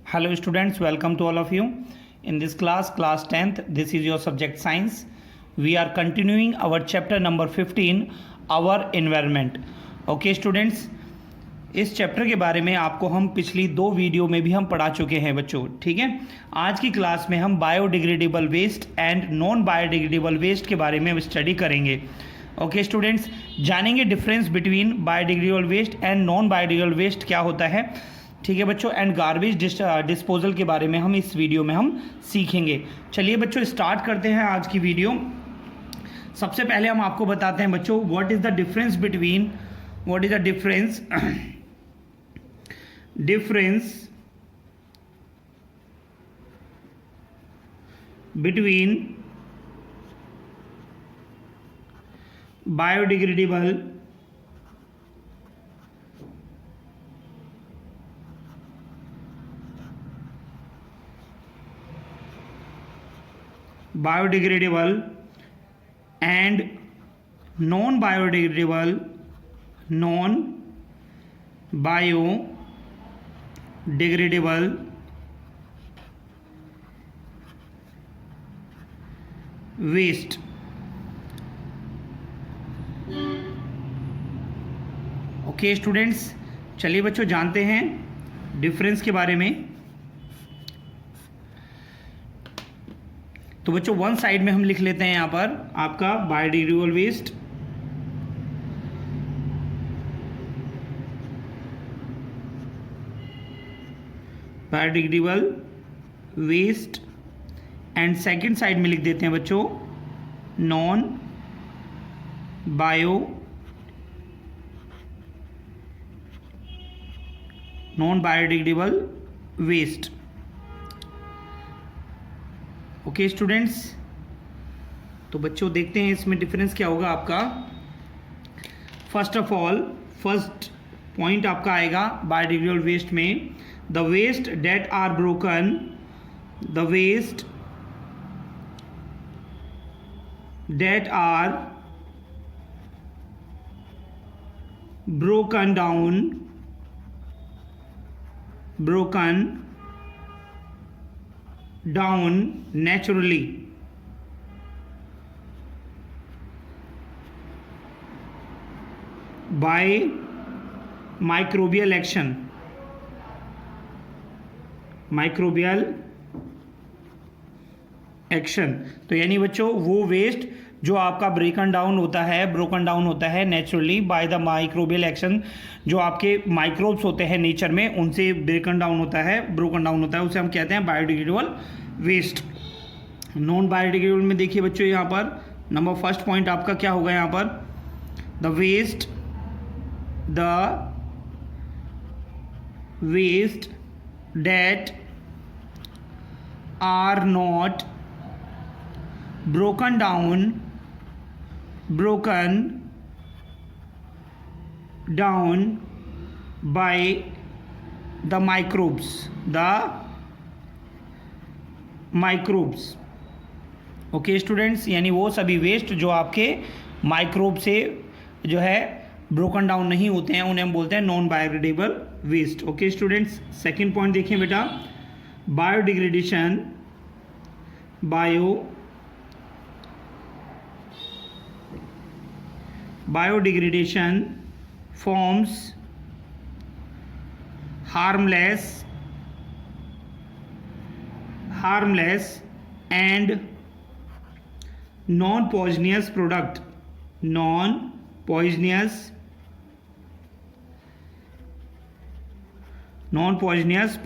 Hello students, welcome to all of you. In this class 10th, this is your subject science. We are continuing our chapter number 15, our environment. Okay students, इस chapter के बारे में आपको हम पिछली 2 video में भी हम पढ़ा चुके हैं बच्चों, ठीक है। आज की क्लास में हम biodegradable waste and non biodegradable waste के बारे में अब स्टडी करेंगे। ओके स्टूडेंट्स, जानेंगे difference between biodegradable waste and non biodegradable waste क्या होता है, ठीक है बच्चों। एंड गार्बेज डिस्पोजल के बारे में हम इस वीडियो में हम सीखेंगे। चलिए बच्चों स्टार्ट करते हैं आज की वीडियो। सबसे पहले हम आपको बताते हैं बच्चों what is the difference between biodegradable and non-biodegradable waste। Okay students, चलिए बच्चों जानते हैं डिफरेंस के बारे में। तो बच्चों वन साइड में हम लिख लेते हैं यहाँ पर आपका biodegradable waste, and second side में लिख देते हैं बच्चों non biodegradable waste. Okay students, तो बच्चों देखते हैं इसमें डिफरेंस क्या होगा आपका। First of all first point आपका आएगा बायोडिग्रेडेबल वेस्ट में, the waste that are broken down naturally by microbial action। तो यानी बच्चों वो वेस्ट जो आपका ब्रोकन डाउन होता है naturally by the microbial action, जो आपके माइक्रोब्स होते हैं नेचर में उनसे ब्रोकन डाउन होता है उसे हम कहते हैं बायोडिग्रेडेबल वेस्ट। नॉन बायोडिग्रेडेबल में देखिए बच्चों यहाँ पर नंबर फर्स्ट पॉइंट आपका क्या होगा यहाँ पर, the waste that are not broken down by the microbes। Okay students, यानी वो सभी वेस्ट जो आपके माइक्रोब से जो है ब्रोकन डाउन नहीं होते हैं उन्हें हम बोलते हैं non biodegradable waste. Okay students, second point देखिए बेटा, biodegradation forms harmless and non-poisonous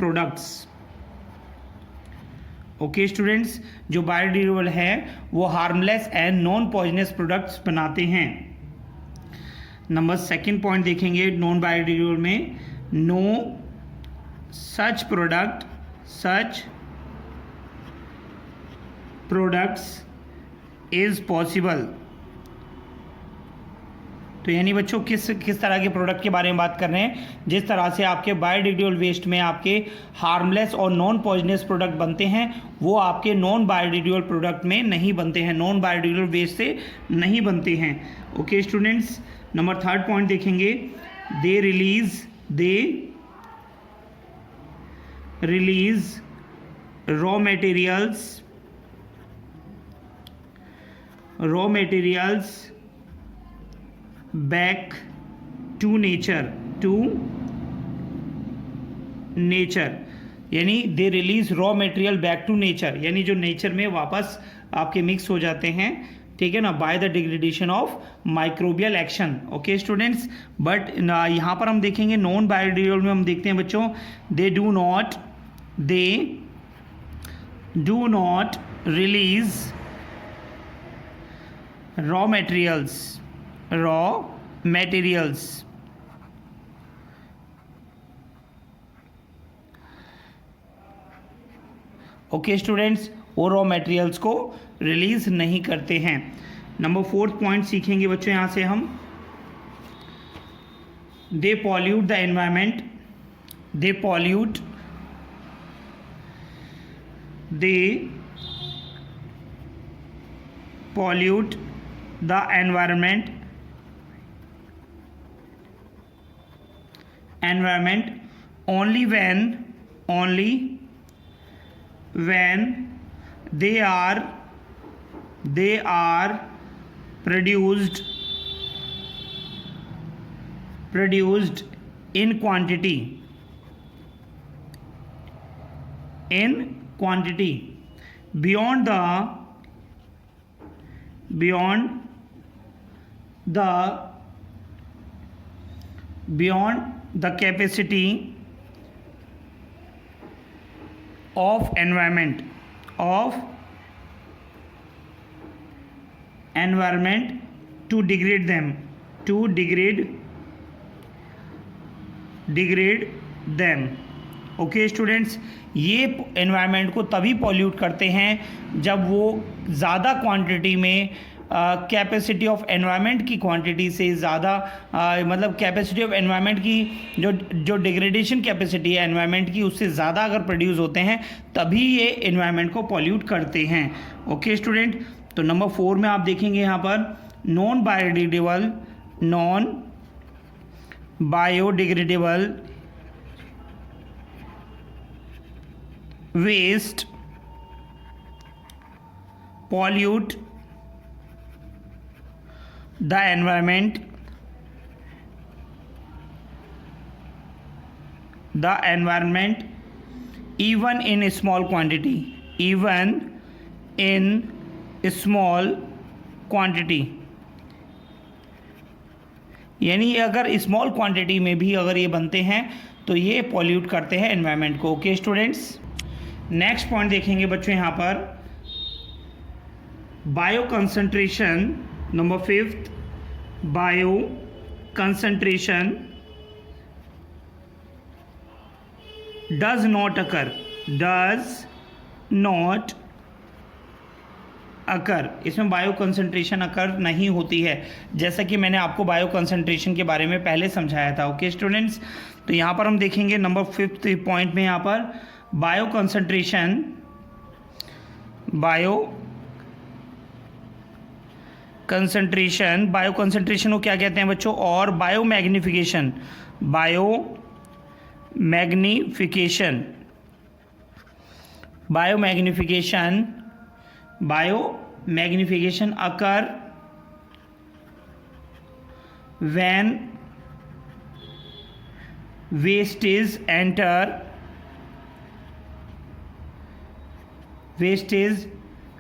products। Okay students, जो बायोडिग्रेडेबल है वो harmless and non poisonous products बनाते हैं। नंबर सेकंड पॉइंट देखेंगे नॉन बायोडिग्रेडेबल में, no such products is possible. तो यानी बच्चों किस तरह के प्रोडक्ट के बारे में बात कर रहे हैं, जिस तरह से आपके बायोडिग्रेडेबल वेस्ट में आपके हार्मलेस और नॉन पॉइजनस प्रोडक्ट बनते हैं वो आपके नॉन बायोडिग्रेडेबल प्रोडक्ट में नहीं बनते हैं, नॉन बायोडिग्रेडेबल वेस्ट से नहीं बनते हैं। Okay students, number third point देखेंगे, they release raw materials back to nature यानी they release raw material back to nature, यानी जो नेचर में वापस आपके मिक्स हो जाते हैं, ठीक है ना, by the degradation of microbial action. Okay students, but यहाँ पर हम देखेंगे नॉन बायोडिग्रेडेबल में हम देखते हैं बच्चों, they do not release raw materials okay students, वो रॉ मटेरियल्स को रिलीज नहीं करते हैं। नंबर 4th पॉइंट सीखेंगे बच्चों यहाँ से हम, they pollute the environment, they pollute the environment only when they are produced in quantity beyond the capacity of environment to degrade them, okay students, ये एनवायरनमेंट को तभी पॉल्यूट करते हैं जब वो ज़्यादा क्वांटिटी में कैपेसिटी ऑफ एनवायरनमेंट की क्वांटिटी से ज़्यादा मतलब कैपेसिटी ऑफ एनवायरनमेंट की जो डिग्रेडेशन कैपेसिटी है एनवायरनमेंट की उससे ज़्यादा अगर प्रोड्यूस होते हैं तभी ये एनवायरनमेंट को पॉल्यूट करते हैं। ओके स्टूडेंट, तो नंबर 4 में आप देखेंगे यहाँ पर non biodegradable waste pollute the environment even in a small quantity, यानी अगर स्मॉल क्वांटिटी में भी अगर ये बनते हैं तो ये पॉल्यूट करते हैं एनवायरनमेंट को। ओके स्टूडेंट्स, नेक्स्ट पॉइंट देखेंगे बच्चों यहाँ पर bio concentration, number 5th, bio concentration does not occur, इसमें बायो कंसंट्रेशन अकर नहीं होती है, जैसा कि मैंने आपको बायो कंसंट्रेशन के बारे में पहले समझाया था। ओके स्टूडेंट्स, तो यहाँ पर हम देखेंगे नंबर 5th पॉइंट में यहाँ पर बायो कंसंट्रेशन को क्या कहते हैं बच्चों, और bio magnification occur when wastage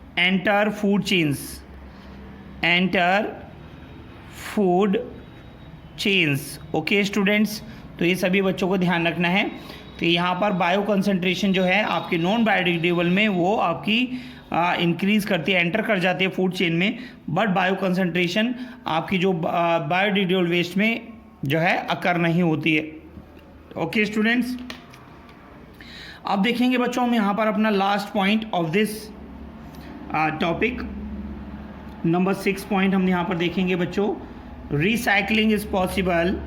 enter food chains, okay students, तो ये सभी बच्चों को ध्यान रखना है। तो यहाँ पर बायो कंसंट्रेशन जो है आपके नॉन बायोडिग्रेडेबल में वो आपकी इंक्रीज़ करती है, एंटर कर जाती है फूड चेन में, बट बायो कंसंट्रेशन आपकी जो बायोडिग्रेडेबल वेस्ट में जो है अकर नहीं होती है। ओके स्टूडेंट्स, अब देखेंगे बच्चों हम यहाँ पर अपना last point of this topic, number 6 point हम यहाँ पर देखेंगे बच्चों, recycling is possible,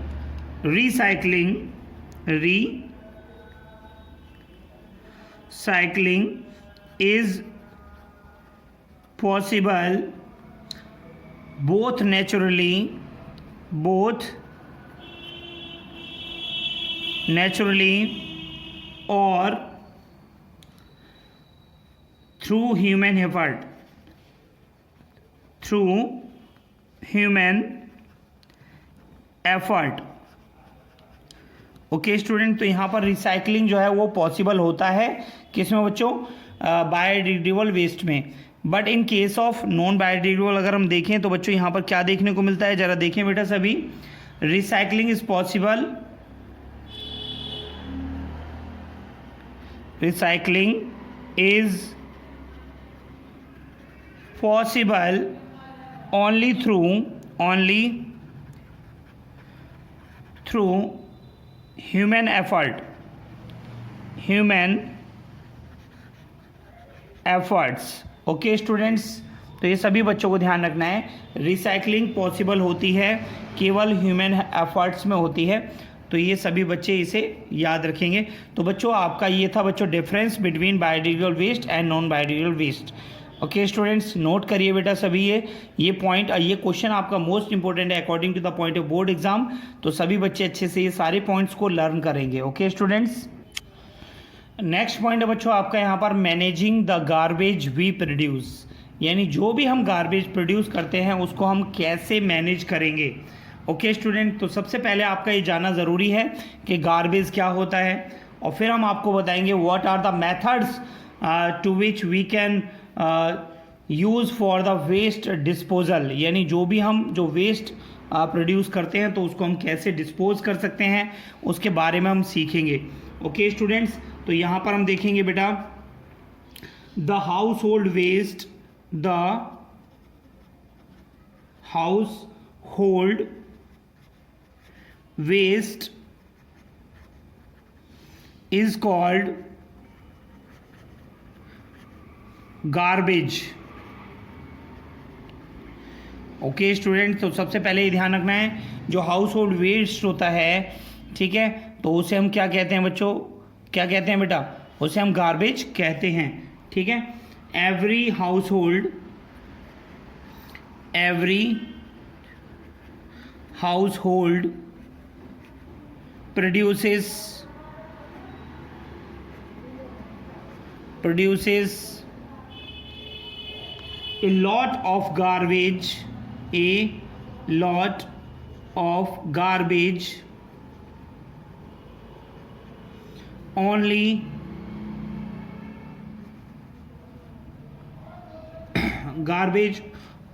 recycling is possible both naturally or through human effort, through human effort. Okay student, तो यहाँ पर रिसाइकलिंग जो है वो पॉसिबल होता है किसमें बच्चों, बायोडिग्रेडेबल वेस्ट में. But in case of non biodegradable अगर हम देखें तो बच्चों यहाँ पर क्या देखने को मिलता है, जरा देखें बेटा सभी. Recycling is possible, recycling is possible only through human efforts. Okay students, तो ये सभी बच्चों को ध्यान रखना है. रिसाइकलिंग पॉसिबल होती है केवल ह्यूमन एफर्ट्स में होती है, तो ये सभी बच्चे इसे याद रखेंगे. तो बच्चों आपका ये था बच्चों difference between biodegradable waste and non biodegradable waste. Okay students, note करिए बेटा सभी ये पॉइंट, ये क्वेश्चन आपका मोस्ट इंपॉर्टेंट है according to the point of board exam. तो सभी बच्चे अच्छे से ये सारे पॉइंट्स को लर्न करेंगे. ओके स्टूडेंट्स, नेक्स्ट पॉइंट है बच्चों आपका यहाँ पर managing the garbage we produce, यानी जो भी हम गार्बेज प्रोड्यूस करते हैं उसको हम कैसे मैनेज करेंगे. ओके स्टूडेंट, तो सबसे पहले आपका ये जानना ज़रूरी है कि गार्बेज क्या होता है, और फिर हम आपको बताएंगे what are the methods to which we can use for the waste disposal, यानी जो भी हम जो वेस्ट प्रोड्यूस करते हैं तो उसको हम कैसे डिस्पोज कर सकते हैं उसके बारे में हम सीखेंगे. ओके स्टूडेंट्स, तो यहाँ पर हम देखेंगे बेटा the household waste, the household waste is called garbage. Okay student, तो सबसे पहले ये ध्यान रखना है जो हाउस होल्ड वेस्ट होता है, ठीक है, तो उसे हम क्या कहते हैं बच्चों, क्या कहते हैं बेटा, उसे हम गार्बेज कहते हैं. ठीक है, every house hold produces a lot of garbage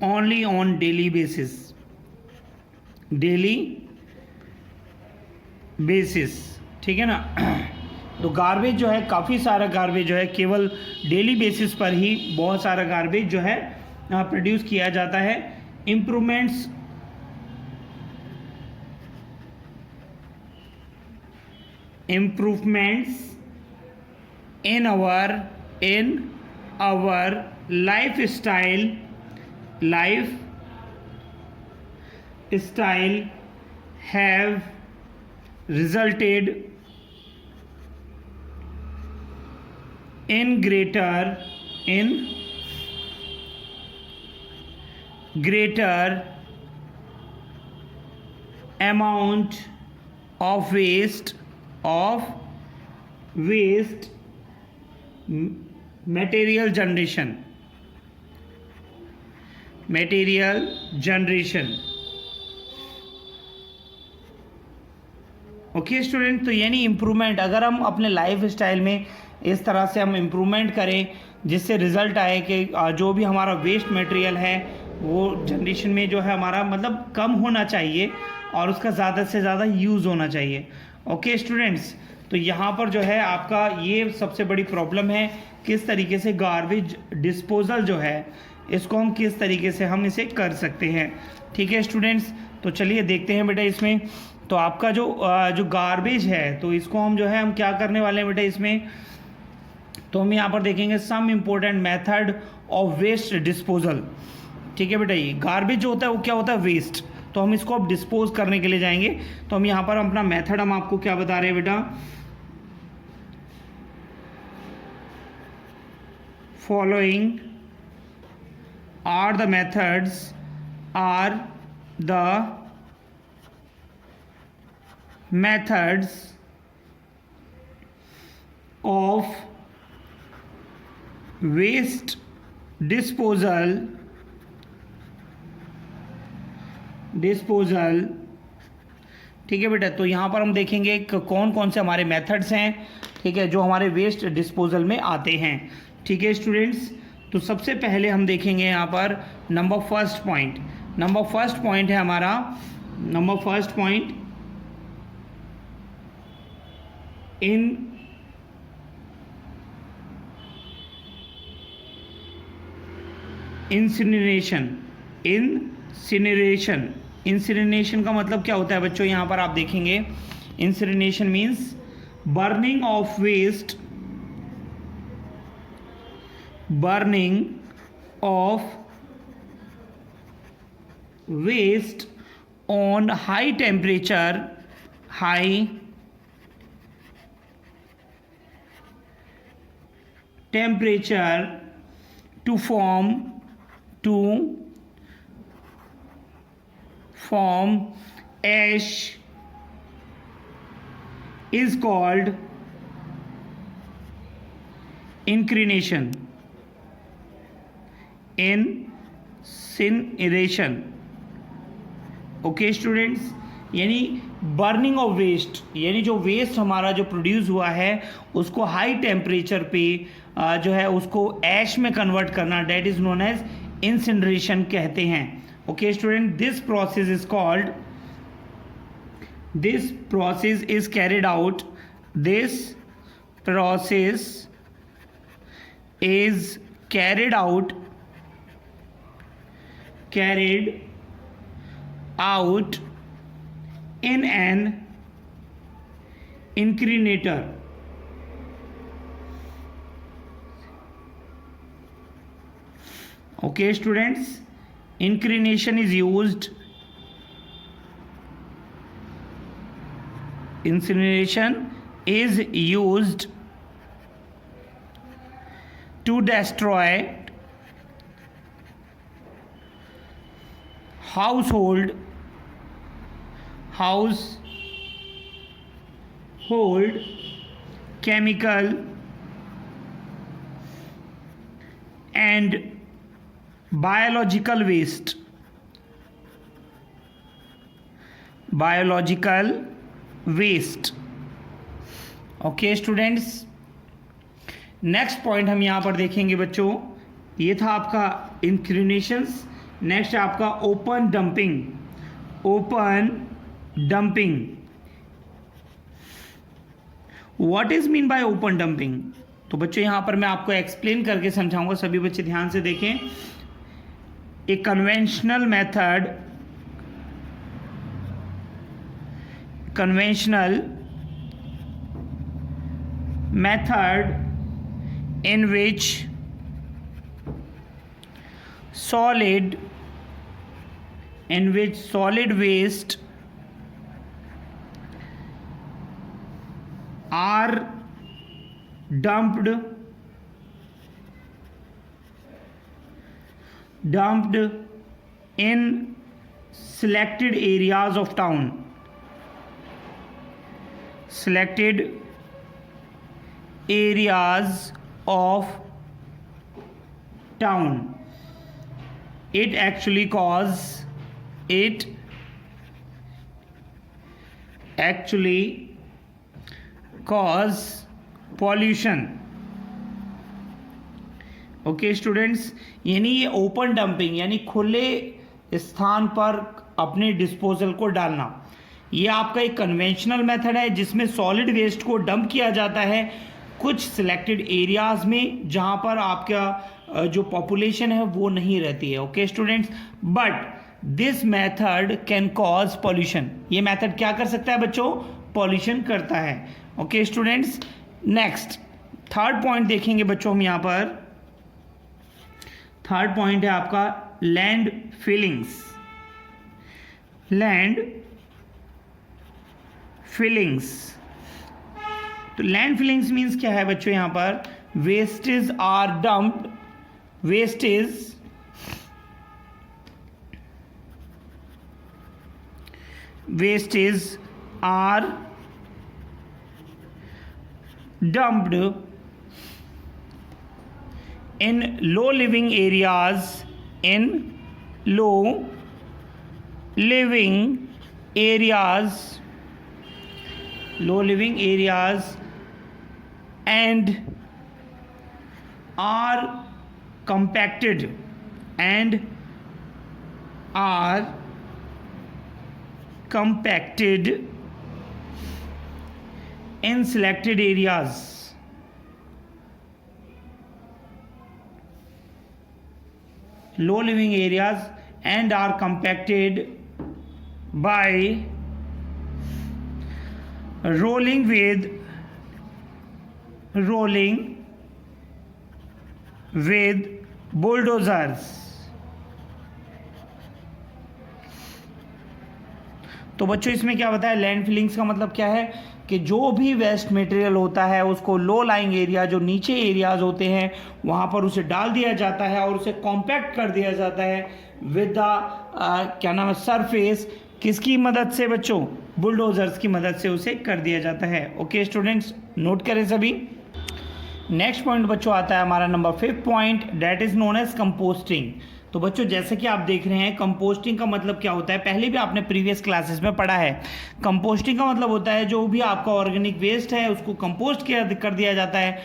only on daily basis. ठीक है ना. तो गार्बेज जो है, काफ़ी सारा गार्बेज जो है केवल डेली बेसिस पर ही बहुत सारा गार्बेज जो है प्रोड्यूस किया जाता है. Improvements in our lifestyle have resulted in greater amount of waste material generation. Okay student, तो यानी इम्प्रूवमेंट, अगर हम अपने लाइफ स्टाइल में इस तरह से हम इम्प्रूवमेंट करें जिससे रिज़ल्ट आए कि जो भी हमारा वेस्ट मटेरियल है वो जनरेशन में जो है हमारा मतलब कम होना चाहिए और उसका ज़्यादा से ज़्यादा यूज़ होना चाहिए. ओके स्टूडेंट्स, तो यहाँ पर जो है आपका ये सबसे बड़ी प्रॉब्लम है, किस तरीके से गार्बेज डिस्पोजल जो है इसको हम किस तरीके से हम इसे कर सकते हैं. ठीक है स्टूडेंट्स, तो चलिए देखते हैं बेटा इसमें. तो आपका जो गार्बेज है तो इसको हम जो है हम क्या करने वाले हैं बेटा इसमें, तो हम यहाँ पर देखेंगे some important method of waste disposal. ठीक है बेटा, ये गार्बेज जो होता है वो क्या होता है, वेस्ट, तो हम इसको अब डिस्पोज करने के लिए जाएंगे. तो हम यहाँ पर अपना मेथड हम आपको क्या बता रहे हैं बेटा, following are the methods of waste disposal ठीक है बेटा। तो यहाँ पर हम देखेंगे कौन कौन से हमारे मेथड्स हैं, ठीक है, जो हमारे वेस्ट डिस्पोजल में आते हैं। ठीक है स्टूडेंट्स, तो सबसे पहले हम देखेंगे यहाँ पर नंबर फर्स्ट पॉइंट है हमारा, नंबर फर्स्ट पॉइंट इंसिनरेशन का मतलब क्या होता है बच्चों, यहाँ पर आप देखेंगे incineration means burning of waste on high temperature to form ash is called incineration. Okay students, यानी बर्निंग ऑफ वेस्ट, यानी जो वेस्ट हमारा जो प्रोड्यूस हुआ है उसको हाई टेम्परेचर पे जो है उसको ऐश में कन्वर्ट करना, that is known as incineration कहते हैं। Okay student, this process is carried out in an incinerator. Okay students, incineration is used to destroy household chemical and biological waste. Okay students, next point हम यहाँ पर देखेंगे बच्चों, ये था आपका इंक्रिनेशंस। नेक्स्ट आपका open dumping. What is mean by open dumping? तो बच्चों यहाँ पर मैं आपको एक्सप्लेन करके समझाऊंगा, सभी बच्चे ध्यान से देखें। A conventional method in which solid waste are dumped in selected areas of town. It actually cause pollution. Okay students, यानी ये ओपन डंपिंग यानी खुले स्थान पर अपने डिस्पोजल को डालना, ये आपका एक कन्वेंशनल मेथड है जिसमें सॉलिड वेस्ट को डंप किया जाता है कुछ सिलेक्टेड एरियाज में जहां पर आपका जो पॉपुलेशन है वो नहीं रहती है। Okay students, but this method can cause pollution. ये मेथड क्या कर सकता है बच्चों? पॉल्यूशन करता है। Okay students, next third point देखेंगे बच्चों हम यहाँ पर। थर्ड पॉइंट है आपका लैंड फिलिंग्स। तो लैंड फिलिंग्स मीन्स क्या है बच्चों? यहाँ पर wastage are dumped, wastage are dumped in low living areas, in low living areas, and are compacted in selected areas. Low living areas and are compacted by rolling with bulldozers. तो बच्चों इसमें क्या बताया, लैंड फिलिंग्स का मतलब क्या है कि जो भी वेस्ट मटेरियल होता है उसको लो लाइंग एरिया, जो नीचे एरियाज होते हैं वहाँ पर उसे डाल दिया जाता है और उसे कॉम्पैक्ट कर दिया जाता है विद द क्या नाम है सरफेस, किसकी मदद से बच्चों, बुलडोजर्स की मदद से उसे कर दिया जाता है। ओके स्टूडेंट्स, नोट करें सभी। नेक्स्ट पॉइंट बच्चों आता है हमारा number 5 point, that is known as composting. तो बच्चों जैसे कि आप देख रहे हैं कंपोस्टिंग का मतलब क्या होता है, पहले भी आपने प्रीवियस क्लासेस में पढ़ा है। कंपोस्टिंग का मतलब होता है जो भी आपका ऑर्गेनिक वेस्ट है उसको कंपोस्ट कर दिया जाता है,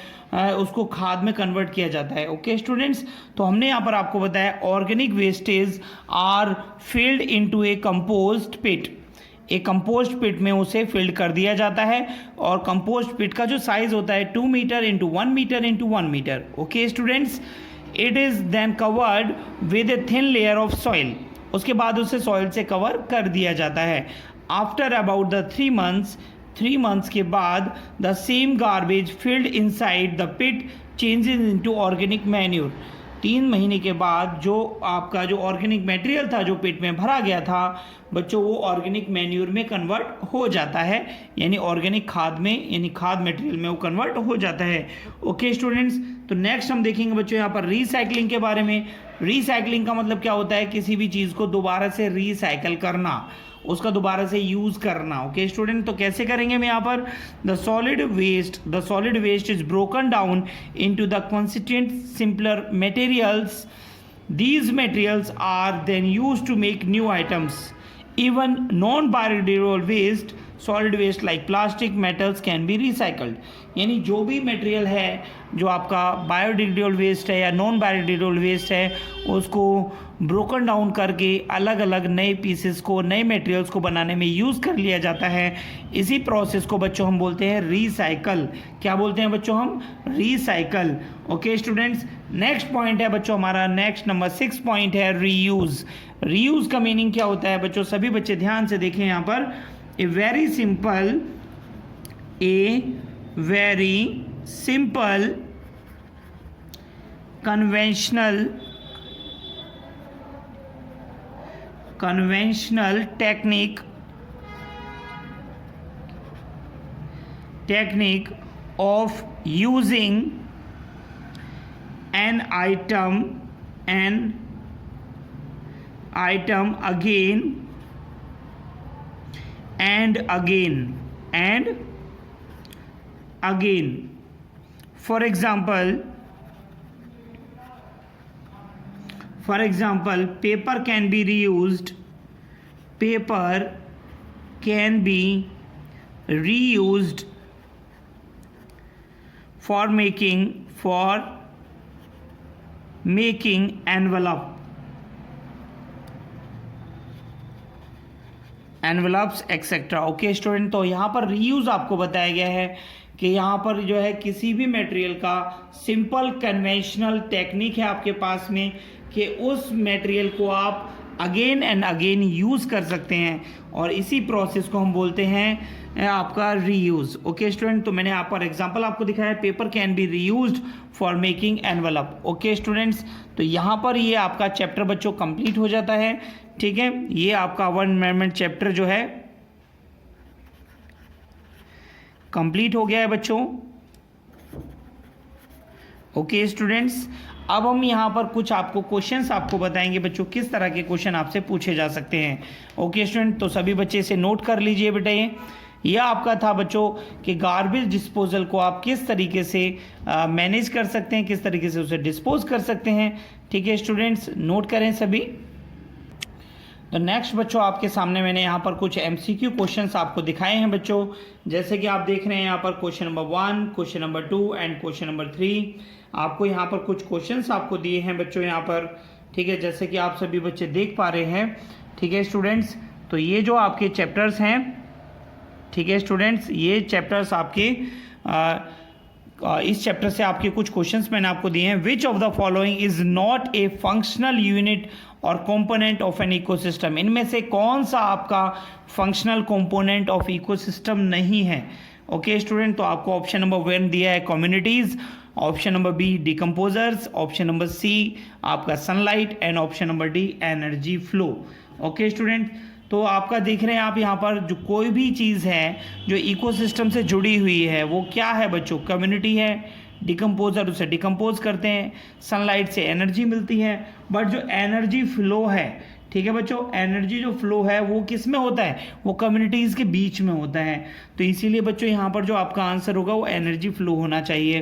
उसको खाद में कन्वर्ट किया जाता है। ओके स्टूडेंट्स, तो हमने यहाँ पर आपको बताया organic wastage are filled into a compost pit. एक कंपोस्ट पिट में उसे फिल्ड कर दिया जाता है और कंपोस्ट पिट का जो साइज होता है 2 metre into 1 metre into 1 metre. Okay students, it is then covered with a thin layer of soil. उसके बाद उसे सॉइल से कवर कर दिया जाता है। आफ्टर अबाउट द 3 months के बाद the same garbage filled inside the pit changes into organic manure. 3 महीने के बाद जो आपका जो ऑर्गेनिक मटेरियल था जो पेट में भरा गया था बच्चों, वो ऑर्गेनिक मैन्यूर में कन्वर्ट हो जाता है, यानी ऑर्गेनिक खाद में, यानी खाद मटेरियल में वो कन्वर्ट हो जाता है। ओके स्टूडेंट्स, तो नेक्स्ट हम देखेंगे बच्चों यहाँ पर रीसाइक्लिंग के बारे में। रीसाइक्लिंग का मतलब क्या होता है, किसी भी चीज़ को दोबारा से रीसाइकिल करना, उसका दोबारा से यूज़ करना। ओके स्टूडेंट, तो कैसे करेंगे हम यहाँ पर, the solid waste is broken down into the constituent simpler materials. These materials are then used to make new items. Even non-biodegradable waste, solid waste like plastic, metals can be recycled. यानी जो भी material है जो आपका biodegradable waste है या non biodegradable waste है उसको ब्रोकन डाउन करके अलग अलग नए पीसेस को, नए मटेरियल्स को बनाने में यूज़ कर लिया जाता है। इसी प्रोसेस को बच्चों हम बोलते हैं रीसाइकल। क्या बोलते हैं बच्चों हम, recycle. Okay students, next point है बच्चों हमारा, नेक्स्ट नंबर 6 पॉइंट है रीयूज़। रीयूज़ का मीनिंग क्या होता है बच्चों, सभी बच्चे ध्यान से देखें यहाँ पर। A very simple conventional technique of using an item again and again. For example, paper can be reused for making envelopes etc. Okay student, तो यहाँ पर रीयूज़ आपको बताया गया है कि यहाँ पर जो है किसी भी मटेरियल का सिंपल कन्वेंशनल टेक्निक है आपके पास में कि उस मटेरियल को आप अगेन एंड अगेन यूज़ कर सकते हैं और इसी प्रोसेस को हम बोलते हैं आपका रीयूज़। ओके स्टूडेंट, तो मैंने यहाँ पर एग्जांपल आपको दिखाया, paper can be reused for making envelope. Okay students, तो यहाँ पर ये आपका चैप्टर बच्चों कंप्लीट हो जाता है। ठीक है, ये आपका वन एनवायरनमेंट चैप्टर जो है कंप्लीट हो गया है बच्चों। ओके स्टूडेंट्स, अब हम यहाँ पर कुछ आपको क्वेश्चंस आपको बताएंगे बच्चों, किस तरह के क्वेश्चन आपसे पूछे जा सकते हैं। ओके स्टूडेंट, तो सभी बच्चे इसे नोट कर लीजिए बेटा। यह आपका था बच्चों कि गार्बेज डिस्पोजल को आप किस तरीके से मैनेज कर सकते हैं, किस तरीके से उसे डिस्पोज कर सकते हैं। ठीक है स्टूडेंट्स, नोट करें सभी। तो नेक्स्ट बच्चों आपके सामने मैंने यहाँ पर कुछ MCQ क्वेश्चंस आपको दिखाए हैं बच्चों, जैसे कि आप देख रहे हैं यहाँ पर question number 1, question number 2 and question number 3। आपको यहाँ पर कुछ क्वेश्चंस आपको दिए हैं बच्चों यहाँ पर। ठीक है, जैसे कि आप सभी बच्चे देख पा रहे हैं। ठीक है स्टूडेंट्स, तो ये जो आपके चैप्टर्स हैं, ठीक है स्टूडेंट्स, ये चैप्टर्स आपके इस चैप्टर से आपके कुछ क्वेश्चंस मैंने आपको दिए हैं। Which of the following is not a functional unit और कंपोनेंट ऑफ एन इकोसिस्टम। इनमें से कौन सा आपका फंक्शनल कंपोनेंट ऑफ इकोसिस्टम नहीं है। ओके स्टूडेंट, तो आपको ऑप्शन नंबर 1 दिया है communities, option number B decomposers, option number C आपका sunlight and option number D energy flow. Okay student, तो आपका देख रहे हैं आप यहाँ पर जो कोई भी चीज़ है जो इकोसिस्टम से जुड़ी हुई है वो क्या है बच्चों, कम्युनिटी है। डिकम्पोजर उसे डिकम्पोज करते हैं, सनलाइट से एनर्जी मिलती है, बट जो एनर्जी फ्लो है, ठीक है बच्चों, एनर्जी जो फ्लो है वो किस में होता है, वो कम्युनिटीज़ के बीच में होता है। तो इसीलिए बच्चों यहाँ पर जो आपका आंसर होगा वो एनर्जी फ्लो होना चाहिए।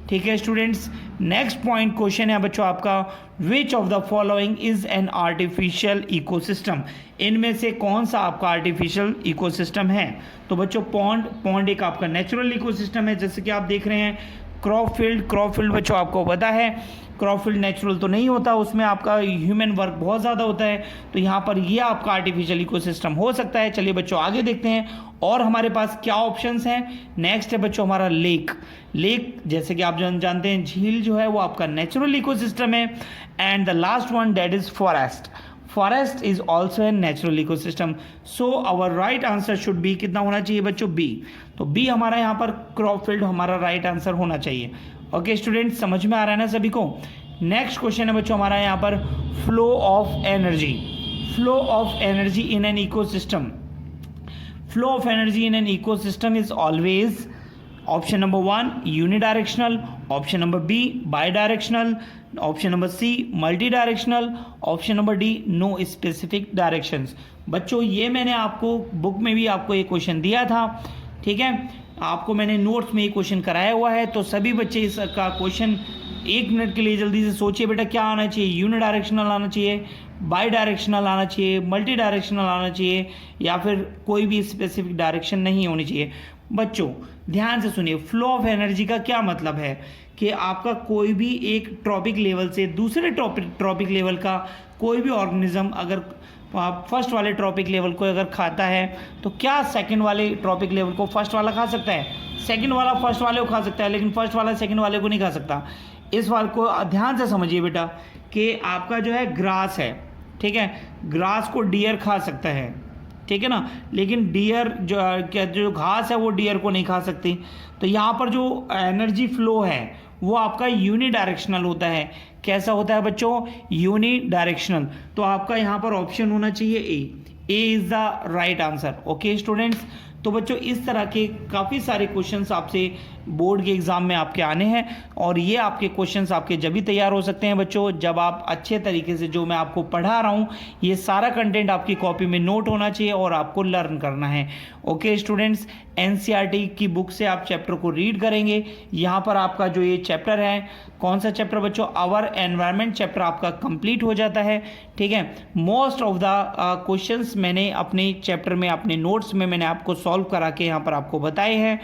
ठीक है स्टूडेंट्स, नेक्स्ट पॉइंट क्वेश्चन है बच्चों आपका, which of the following is an artificial ecosystem. इनमें से कौन सा आपका आर्टिफिशियल इकोसिस्टम है। तो बच्चों पॉन्ड एक आपका नेचुरल इकोसिस्टम है, जैसे कि आप देख रहे हैं। क्रॉप फील्ड बच्चों आपको पता है क्रॉप फील्ड नेचुरल तो नहीं होता, उसमें आपका ह्यूमन वर्क बहुत ज़्यादा होता है। तो यहाँ पर ये आपका आर्टिफिशियल इकोसिस्टम हो सकता है। चलिए बच्चों आगे देखते हैं और हमारे पास क्या ऑप्शंस हैं। नेक्स्ट है बच्चों हमारा लेक। जैसे कि आप जानते हैं झील जो है वो आपका नेचुरल इकोसिस्टम है। And the last one that is forest is also a natural ecosystem. So our right answer should be, कितना होना चाहिए बच्चों, बी। तो बी हमारा यहाँ पर क्रॉप फील्ड हमारा राइट आंसर होना चाहिए। ओके स्टूडेंट, समझ में आ रहा है ना सभी को। नेक्स्ट क्वेश्चन है बच्चों हमारा यहाँ पर flow of energy in an ecosystem. Flow of energy in an ecosystem is always option number 1 unidirectional, option number B bidirectional, option number C multidirectional, option number D no specific directions. बच्चों ये मैंने आपको book में भी आपको ये question दिया था, ठीक है, आपको मैंने नोट्स में ये क्वेश्चन कराया हुआ है। तो सभी बच्चे इसका क्वेश्चन 1 मिनट के लिए जल्दी से सोचिए बेटा, क्या आना चाहिए, यूनिडायरेक्शनल आना चाहिए, बाई डायरेक्शनल आना चाहिए, मल्टी डायरेक्शनल आना चाहिए, या फिर कोई भी स्पेसिफिक डायरेक्शन नहीं होनी चाहिए। बच्चों ध्यान से सुनिए, फ्लो ऑफ एनर्जी का क्या मतलब है कि आपका कोई भी एक ट्रॉपिक लेवल से दूसरे ट्रॉपिक लेवल का कोई भी ऑर्गेनिज्म अगर फर्स्ट वाले ट्रॉपिक लेवल को अगर खाता है तो क्या सेकंड वाले ट्रॉपिक लेवल को फर्स्ट वाला खा सकता है, सेकंड वाला फर्स्ट वाले को खा सकता है, लेकिन फर्स्ट वाला सेकंड वाले को नहीं खा सकता। इस बात को ध्यान से समझिए बेटा कि आपका जो है ग्रास है, ठीक है, ग्रास को डियर खा सकता है, ठीक है ना, लेकिन डियर जो घास है वो डियर को नहीं खा सकती। तो यहाँ पर जो एनर्जी फ्लो है वो आपका यूनि डायरेक्शनल होता है। कैसा होता है बच्चों, यूनि डायरेक्शनल। तो आपका यहाँ पर ऑप्शन होना चाहिए A is the right answer. Okay students, तो बच्चों इस तरह के काफ़ी सारे क्वेश्चंस आपसे बोर्ड के एग्ज़ाम में आपके आने हैं, और ये आपके क्वेश्चंस आपके जब भी तैयार हो सकते हैं बच्चों जब आप अच्छे तरीके से जो मैं आपको पढ़ा रहा हूँ ये सारा कंटेंट आपकी कॉपी में नोट होना चाहिए और आपको लर्न करना है। ओके स्टूडेंट्स, एनसीईआरटी की बुक से आप चैप्टर को रीड करेंगे। यहाँ पर आपका जो ये चैप्टर है, कौन सा चैप्टर बच्चों, आवर एनवायरनमेंट चैप्टर आपका कंप्लीट हो जाता है, ठीक है। मोस्ट ऑफ द क्वेश्चंस मैंने अपने चैप्टर में अपने नोट्स में मैंने आपको सॉल्व करा के यहाँ पर आपको बताए हैं,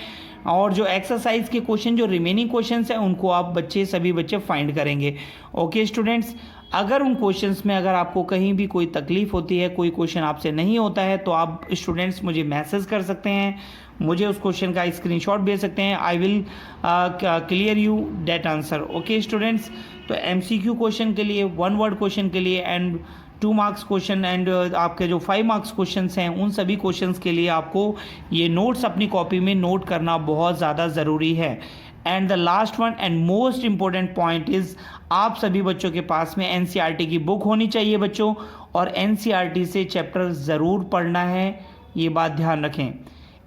और जो एक्सरसाइज के क्वेश्चन जो रिमेनिंग क्वेश्चंस हैं उनको आप सभी बच्चे फाइंड करेंगे। ओके स्टूडेंट्स, अगर उन क्वेश्चंस में अगर आपको कहीं भी कोई तकलीफ होती है, कोई क्वेश्चन आपसे नहीं होता है, तो आप स्टूडेंट्स मुझे मैसेज कर सकते हैं, मुझे उस क्वेश्चन का स्क्रीनशॉट भेज सकते हैं। I will clear you that answer. Okay students, तो एमसीक्यू क्वेश्चन के लिए, 1 वर्ड क्वेश्चन के लिए एंड 2 मार्क्स क्वेश्चन एंड आपके जो 5 मार्क्स क्वेश्चंस हैं उन सभी क्वेश्चंस के लिए आपको ये नोट्स अपनी कॉपी में नोट करना बहुत ज़्यादा ज़रूरी है। And the last one and most important point is, आप सभी बच्चों के पास में एनसीईआरटी की बुक होनी चाहिए बच्चों, और एनसीईआरटी से चैप्टर ज़रूर पढ़ना है, ये बात ध्यान रखें।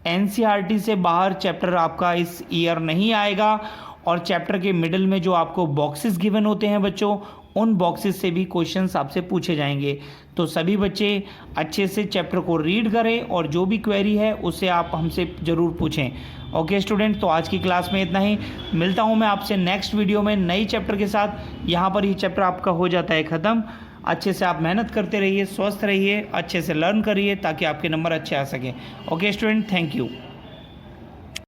एनसीईआरटी से बाहर चैप्टर आपका इस ईयर नहीं आएगा, और चैप्टर के मिडिल में जो आपको बॉक्सेस गिवन होते हैं बच्चों उन बॉक्सेस से भी क्वेश्चंस आपसे पूछे जाएंगे। तो सभी बच्चे अच्छे से चैप्टर को रीड करें और जो भी क्वेरी है उसे आप हमसे ज़रूर पूछें। ओके स्टूडेंट, तो आज की क्लास में इतना ही। मिलता हूँ मैं आपसे नेक्स्ट वीडियो में नई चैप्टर के साथ। यहाँ पर ये चैप्टर आपका हो जाता है ख़त्म। अच्छे से आप मेहनत करते रहिए, स्वस्थ रहिए, अच्छे से लर्न करिए ताकि आपके नंबर अच्छे आ सकें। Okay student, thank you.